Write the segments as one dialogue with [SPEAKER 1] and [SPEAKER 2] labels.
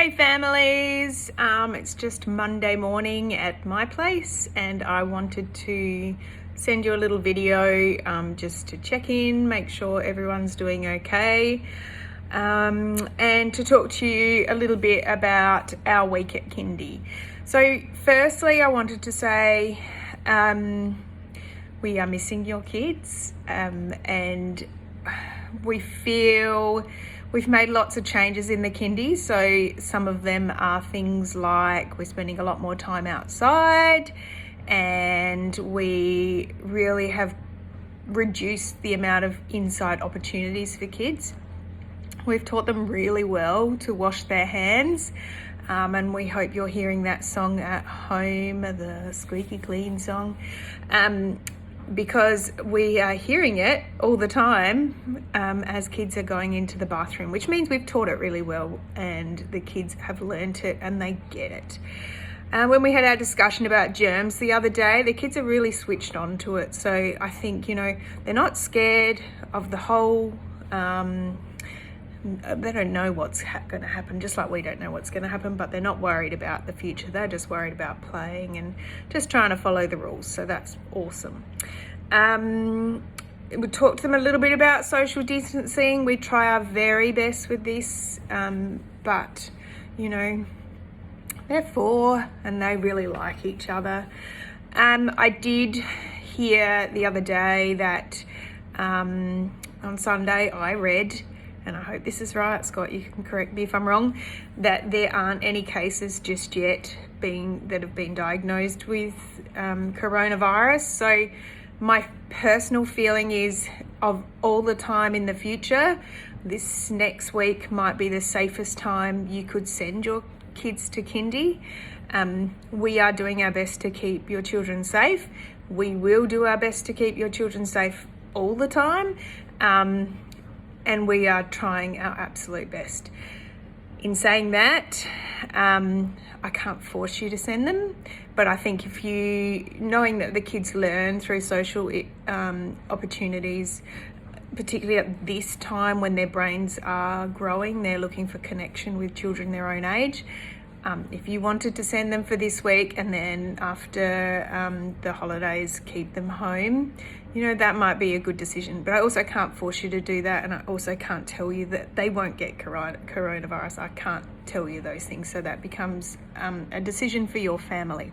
[SPEAKER 1] Hey families, it's just Monday morning at my place and I wanted to send you a little video just to check in, make sure everyone's doing okay, and to talk to you a little bit about our week at kindy. So firstly, I wanted to say we are missing your kids and we feel we've made lots of changes in the kindy. So some of them are things like we're spending a lot more time outside and we really have reduced the amount of inside opportunities for kids. We've taught them really well to wash their hands, and we hope you're hearing that song at home, the squeaky clean song, because we are hearing it all the time as kids are going into the bathroom, which means we've taught it really well and the kids have learnt it and they get it. When we had our discussion about germs the other day, the kids are really switched on to it. So I think, they're not scared of the whole, they don't know what's going to happen, just like we don't know what's going to happen, but they're not worried about the future. They're just worried about playing and just trying to follow the rules. So that's awesome. We talked to them a little bit about social distancing. We try our very best with this, but, they're 4 and they really like each other. I did hear the other day that on Sunday I read, and I hope this is right, Scott, you can correct me if I'm wrong, that there aren't any cases just yet that have been diagnosed with coronavirus. So my personal feeling is, of all the time in the future, this next week might be the safest time you could send your kids to kindy. We are doing our best to keep your children safe. We will do our best to keep your children safe all the time. And we are trying our absolute best. In saying that, I can't force you to send them, but I think knowing that the kids learn through social opportunities, particularly at this time when their brains are growing, they're looking for connection with children their own age. If you wanted to send them for this week and then after the holidays keep them home, that might be a good decision. But I also can't force you to do that, and I also can't tell you that they won't get coronavirus. I can't tell you those things, so that becomes a decision for your family.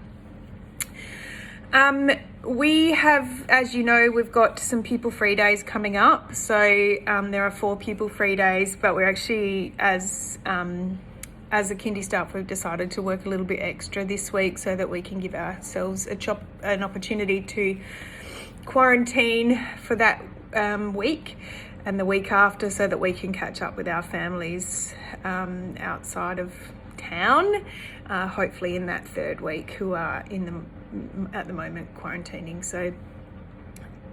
[SPEAKER 1] We have, as you know, we've got some pupil-free days coming up. So there are 4 pupil-free days, but we're actually, as a kindy staff, we've decided to work a little bit extra this week so that we can give ourselves an opportunity to quarantine for that week and the week after, so that we can catch up with our families outside of town, hopefully in that 3rd week, who are at the moment quarantining. So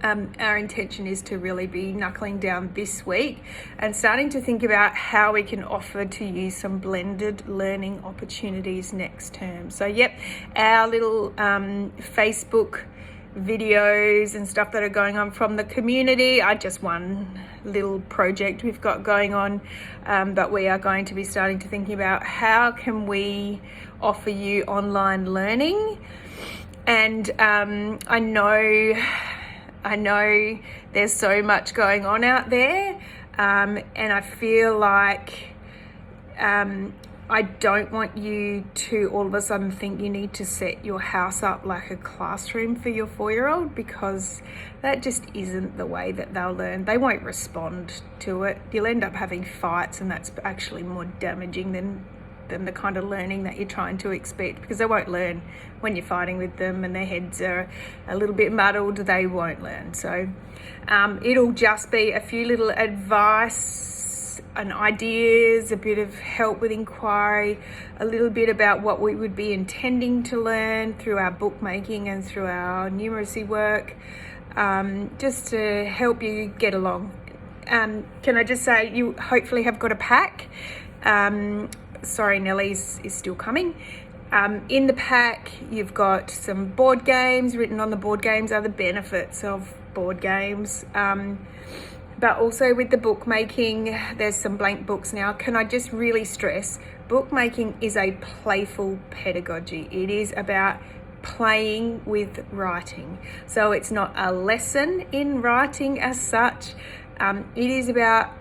[SPEAKER 1] our intention is to really be knuckling down this week and starting to think about how we can offer to you some blended learning opportunities next term. So our little Facebook videos and stuff that are going on from the community are just one little project we've got going on, but we are going to be starting to think about how can we offer you online learning. And I know there's so much going on out there, and I feel like I don't want you to all of a sudden think you need to set your house up like a classroom for your 4-year-old, because that just isn't the way that they'll learn. They won't respond to it. You'll end up having fights, and that's actually more damaging than the kind of learning that you're trying to expect, because they won't learn when you're fighting with them and their heads are a little bit muddled. They won't learn. So it'll just be a few little advice and ideas, a bit of help with inquiry, a little bit about what we would be intending to learn through our bookmaking and through our numeracy work, just to help you get along. Can I just say, you hopefully have got a pack. Sorry, Nellie's is still coming. In the pack, you've got some board games. Written on the board games are the benefits of board games. But also with the bookmaking, there's some blank books now. Can I just really stress, bookmaking is a playful pedagogy. It is about playing with writing. So it's not a lesson in writing as such. It is about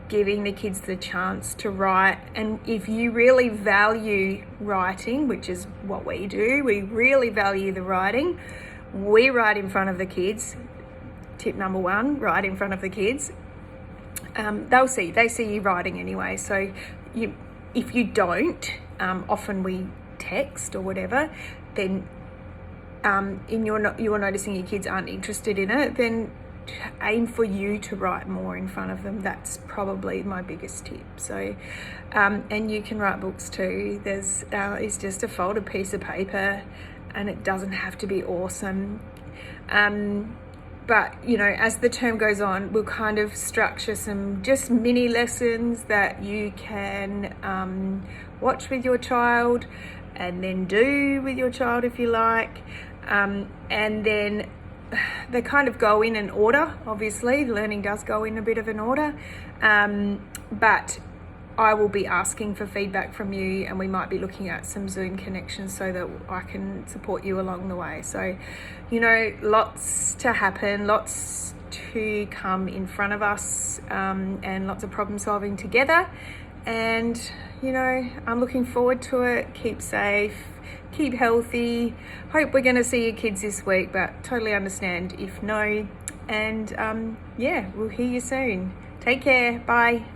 [SPEAKER 1] giving the kids the chance to write. And if you really value writing, which is what we do, we really value the writing, we write in front of the kids. Tip number one, write in front of the kids. They see you writing anyway. So if you don't, often we text or whatever, then you're noticing your kids aren't interested in it, then aim for you to write more in front of them. That's probably my biggest tip. So and you can write books too. It's just a folded piece of paper, and it doesn't have to be awesome. But as the term goes on, we'll kind of structure some just mini lessons that you can watch with your child and then do with your child if you like. And then they kind of go in an order. Obviously, learning does go in a bit of an order. But I will be asking for feedback from you, and we might be looking at some Zoom connections so that I can support you along the way. So, lots to happen, lots to come in front of us, and lots of problem solving together. And, I'm looking forward to it. Keep safe, keep healthy. Hope we're going to see your kids this week, but totally understand if no. And, we'll hear you soon. Take care. Bye.